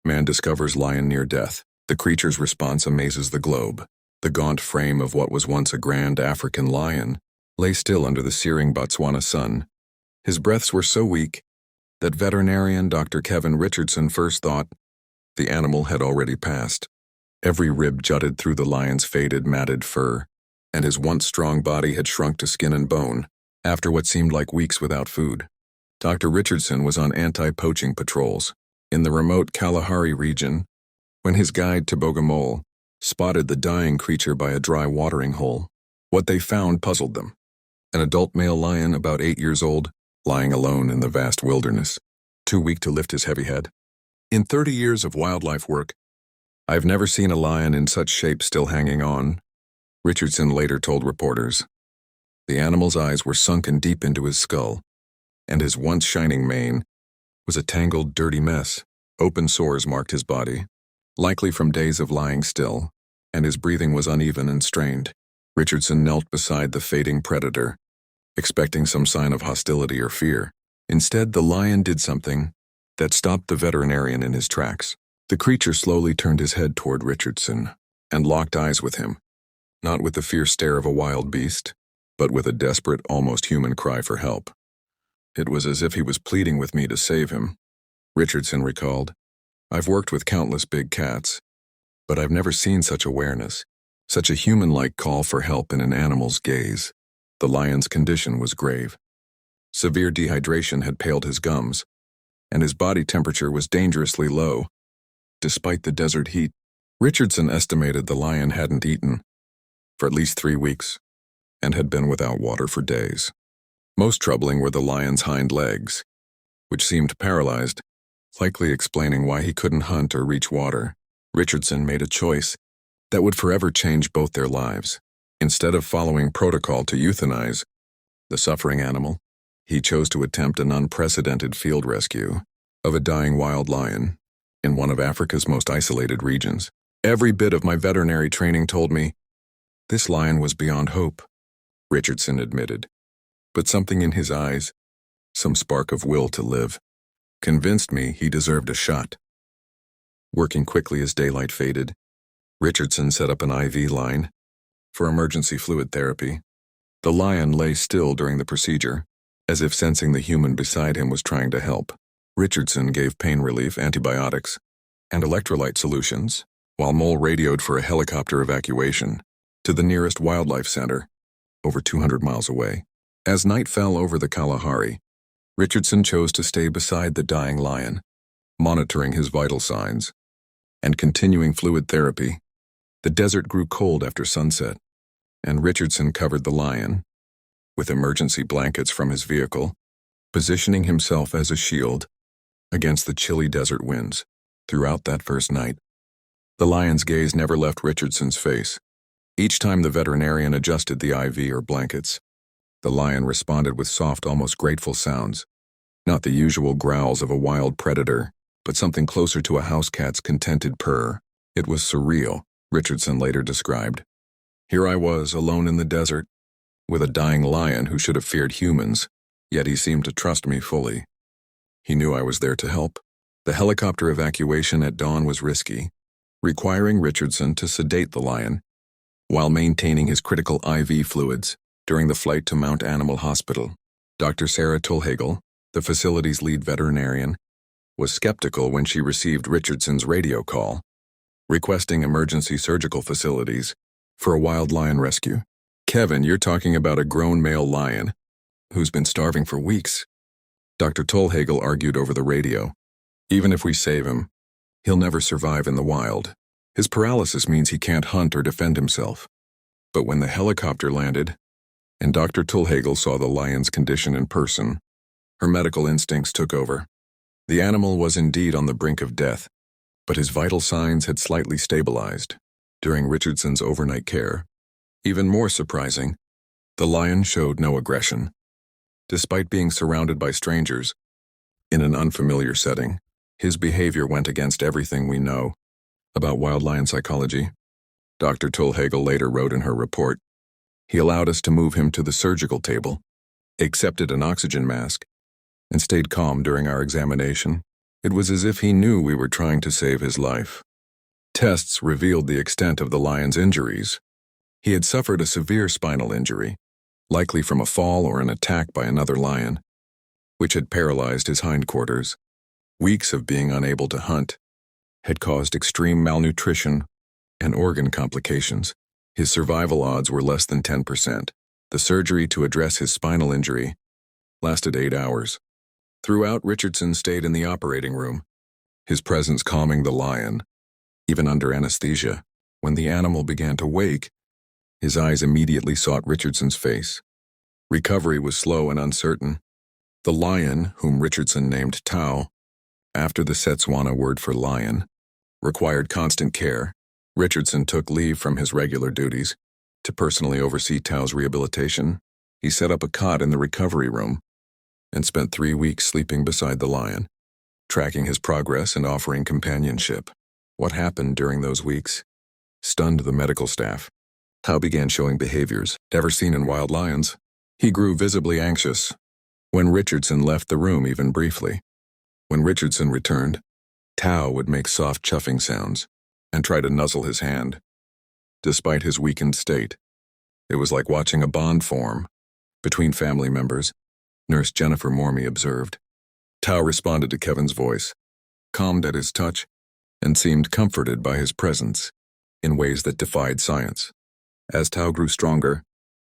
Man discovers lion near death. The creature's response amazes the globe. The gaunt frame of what was once a grand African lion lay still under the searing Botswana sun. His breaths were so weak that veterinarian Dr. Kevin Richardson first thought the animal had already passed. Every rib jutted through the lion's faded, matted fur, and his once strong body had shrunk to skin and bone after what seemed like weeks without food. Dr. Richardson was on anti-poaching patrols in the remote Kalahari region when his guide to Bogomol spotted the dying creature by a dry watering hole. What they found puzzled them. An adult male lion about 8 years old, lying alone in the vast wilderness, too weak to lift his heavy head. In 30 years of wildlife work, I've never seen a lion in such shape still hanging on, Richardson later told reporters. The animal's eyes were sunken deep into his skull, and his once shining mane was a tangled, dirty mess. Open sores marked his body, likely from days of lying still, and his breathing was uneven and strained. Richardson knelt beside the fading predator, expecting some sign of hostility or fear. Instead, the lion did something that stopped the veterinarian in his tracks. The creature slowly turned his head toward Richardson and locked eyes with him, not with the fierce stare of a wild beast, but with a desperate, almost human cry for help. It was as if he was pleading with me to save him, Richardson recalled. I've worked with countless big cats, but I've never seen such awareness, such a human-like call for help in an animal's gaze. The lion's condition was grave. Severe dehydration had paled his gums, and his body temperature was dangerously low. Despite the desert heat, Richardson estimated the lion hadn't eaten for at least 3 weeks and had been without water for days. Most troubling were the lion's hind legs, which seemed paralyzed, likely explaining why he couldn't hunt or reach water. Richardson made a choice that would forever change both their lives. Instead of following protocol to euthanize the suffering animal, he chose to attempt an unprecedented field rescue of a dying wild lion in one of Africa's most isolated regions. Every bit of my veterinary training told me this lion was beyond hope, Richardson admitted. But something in his eyes, some spark of will to live, convinced me he deserved a shot. Working quickly as daylight faded, Richardson set up an IV line for emergency fluid therapy. The lion lay still during the procedure, as if sensing the human beside him was trying to help. Richardson gave pain relief, antibiotics, and electrolyte solutions, while Mole radioed for a helicopter evacuation to the nearest wildlife center, over 200 miles away. As night fell over the Kalahari, Richardson chose to stay beside the dying lion, monitoring his vital signs and continuing fluid therapy. The desert grew cold after sunset, and Richardson covered the lion with emergency blankets from his vehicle, positioning himself as a shield against the chilly desert winds. Throughout that first night, the lion's gaze never left Richardson's face. Each time the veterinarian adjusted the IV or blankets, the lion responded with soft, almost grateful sounds, not the usual growls of a wild predator, but something closer to a house cat's contented purr. It was surreal, Richardson later described. Here I was, alone in the desert, with a dying lion who should have feared humans, yet he seemed to trust me fully. He knew I was there to help. The helicopter evacuation at dawn was risky, requiring Richardson to sedate the lion while maintaining his critical IV fluids. During the flight to Mount Animal Hospital, Dr. Sarah Tulhagel, the facility's lead veterinarian, was skeptical when she received Richardson's radio call, requesting emergency surgical facilities for a wild lion rescue. Kevin, you're talking about a grown male lion who's been starving for weeks, Dr. Tulhagel argued over the radio. Even if we save him, he'll never survive in the wild. His paralysis means he can't hunt or defend himself. But when the helicopter landed, and Dr. Tulhagel saw the lion's condition in person, her medical instincts took over. The animal was indeed on the brink of death, but his vital signs had slightly stabilized during Richardson's overnight care. Even more surprising, the lion showed no aggression. Despite being surrounded by strangers, in an unfamiliar setting, his behavior went against everything we know about wild lion psychology. Dr. Tulhagel later wrote in her report, he allowed us to move him to the surgical table, accepted an oxygen mask, and stayed calm during our examination. It was as if he knew we were trying to save his life. Tests revealed the extent of the lion's injuries. He had suffered a severe spinal injury, likely from a fall or an attack by another lion, which had paralyzed his hindquarters. Weeks of being unable to hunt had caused extreme malnutrition and organ complications. His survival odds were less than 10%. The surgery to address his spinal injury lasted 8 hours. Throughout, Richardson stayed in the operating room, his presence calming the lion, even under anesthesia. When the animal began to wake, his eyes immediately sought Richardson's face. Recovery was slow and uncertain. The lion, whom Richardson named Tao, after the Setswana word for lion, required constant care. Richardson took leave from his regular duties to personally oversee Tao's rehabilitation. He set up a cot in the recovery room and spent 3 weeks sleeping beside the lion, tracking his progress and offering companionship. What happened during those weeks stunned the medical staff. Tao began showing behaviors never seen in wild lions. He grew visibly anxious when Richardson left the room, even briefly. When Richardson returned, Tao would make soft chuffing sounds and try to nuzzle his hand. Despite his weakened state, it was like watching a bond form between family members, Nurse Jennifer Mormey observed. Tao responded to Kevin's voice, calmed at his touch, and seemed comforted by his presence in ways that defied science. As Tao grew stronger,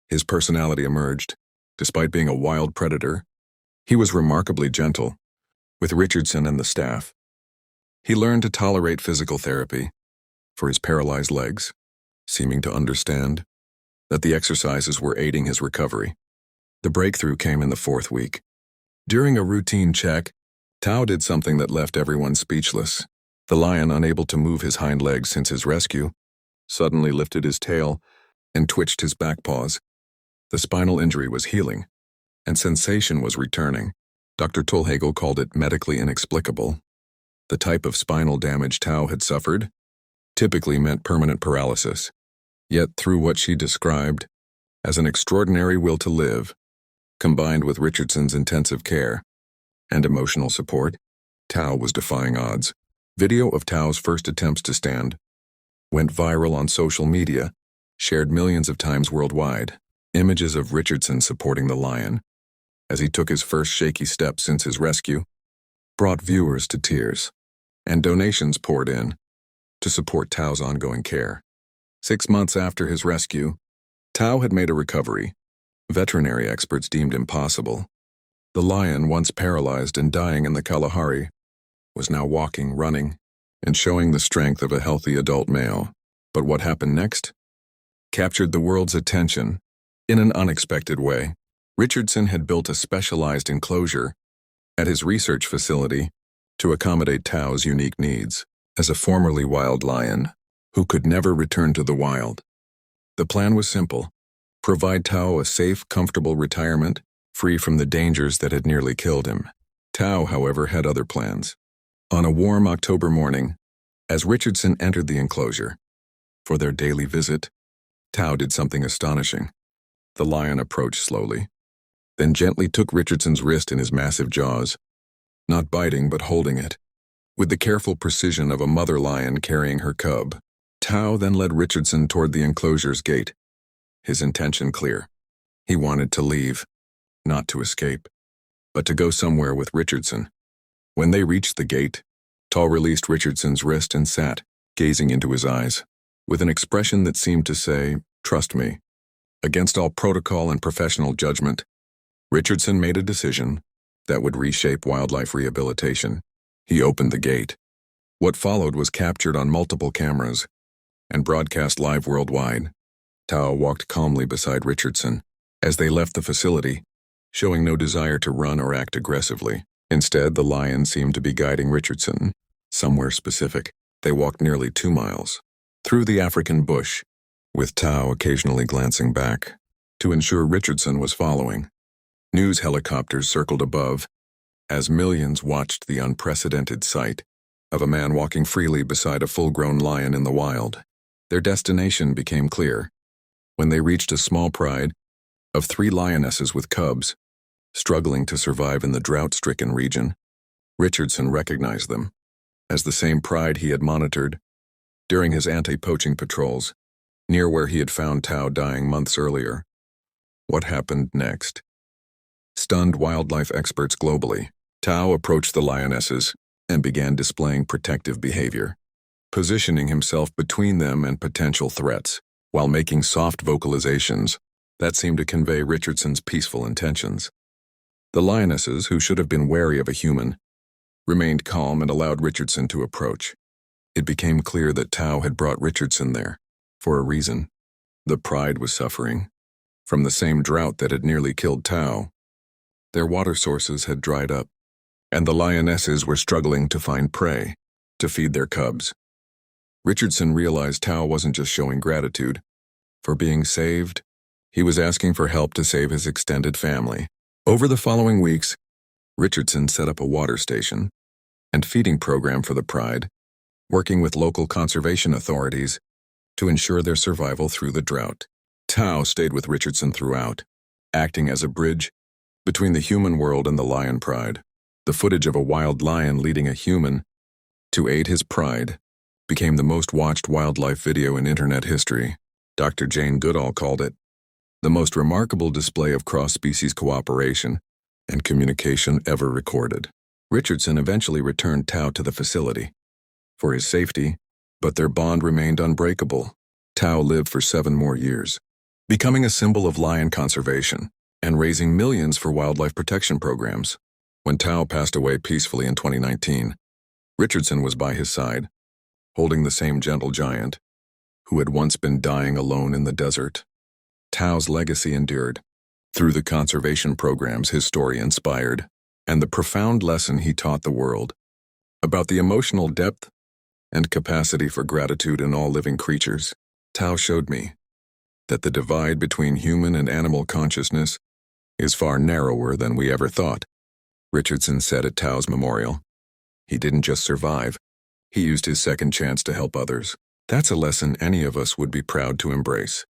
his personality emerged. Despite being a wild predator, he was remarkably gentle with Richardson and the staff. He learned to tolerate physical therapy for his paralyzed legs, seeming to understand that the exercises were aiding his recovery. The breakthrough came in the 4th week. During a routine check, Tao did something that left everyone speechless. The lion, unable to move his hind legs since his rescue, suddenly lifted his tail and twitched his back paws. The spinal injury was healing, and sensation was returning. Dr. Tulhagel called it medically inexplicable. The type of spinal damage Tao had suffered typically meant permanent paralysis. Yet through what she described as an extraordinary will to live, combined with Richardson's intensive care and emotional support, Tao was defying odds. Video of Tao's first attempts to stand went viral on social media, shared millions of times worldwide. Images of Richardson supporting the lion as he took his first shaky step since his rescue brought viewers to tears, and donations poured in to support Tao's ongoing care. 6 months after his rescue, Tao had made a recovery veterinary experts deemed impossible. The lion, once paralyzed and dying in the Kalahari, was now walking, running, and showing the strength of a healthy adult male. But what happened next captured the world's attention in an unexpected way. Richardson had built a specialized enclosure at his research facility to accommodate Tao's unique needs. As a formerly wild lion who could never return to the wild, the plan was simple: provide Tao a safe, comfortable retirement, free from the dangers that had nearly killed him. Tao, however, had other plans. On a warm October morning, as Richardson entered the enclosure for their daily visit, Tao did something astonishing. The lion approached slowly, then gently took Richardson's wrist in his massive jaws, not biting but holding it, with the careful precision of a mother lion carrying her cub. Tao then led Richardson toward the enclosure's gate, his intention clear. He wanted to leave, not to escape, but to go somewhere with Richardson. When they reached the gate, Tao released Richardson's wrist and sat, gazing into his eyes, with an expression that seemed to say, "Trust me." Against all protocol and professional judgment, Richardson made a decision that would reshape wildlife rehabilitation. He opened the gate. What followed was captured on multiple cameras and broadcast live worldwide. Tao walked calmly beside Richardson as they left the facility, showing no desire to run or act aggressively. Instead, the lion seemed to be guiding Richardson somewhere specific. They walked nearly 2 miles through the African bush, with Tao occasionally glancing back to ensure Richardson was following. News helicopters circled above as millions watched the unprecedented sight of a man walking freely beside a full-grown lion in the wild. Their destination became clear when they reached a small pride of 3 lionesses with cubs, struggling to survive in the drought-stricken region. Richardson recognized them as the same pride he had monitored during his anti-poaching patrols, near where he had found Tao dying months earlier. What happened next? Stunned wildlife experts globally, Tao approached the lionesses and began displaying protective behavior, positioning himself between them and potential threats, while making soft vocalizations that seemed to convey Richardson's peaceful intentions. The lionesses, who should have been wary of a human, remained calm and allowed Richardson to approach. It became clear that Tao had brought Richardson there for a reason. The pride was suffering from the same drought that had nearly killed Tao. Their water sources had dried up, and the lionesses were struggling to find prey to feed their cubs. Richardson realized Tao wasn't just showing gratitude for being saved, he was asking for help to save his extended family. Over the following weeks, Richardson set up a water station and feeding program for the pride, working with local conservation authorities to ensure their survival through the drought. Tao stayed with Richardson throughout, acting as a bridge between the human world and the lion pride. The footage of a wild lion leading a human to aid his pride became the most watched wildlife video in internet history. Dr. Jane Goodall called it the most remarkable display of cross-species cooperation and communication ever recorded. Richardson eventually returned Tao to the facility for his safety, but their bond remained unbreakable. Tao lived for 7 more years, becoming a symbol of lion conservation and raising millions for wildlife protection programs. When Tao passed away peacefully in 2019, Richardson was by his side, holding the same gentle giant who had once been dying alone in the desert. Tao's legacy endured through the conservation programs his story inspired and the profound lesson he taught the world about the emotional depth and capacity for gratitude in all living creatures. Tao showed me that the divide between human and animal consciousness is far narrower than we ever thought. Richardson said at Tao's memorial, "He didn't just survive, he used his second chance to help others." That's a lesson any of us would be proud to embrace.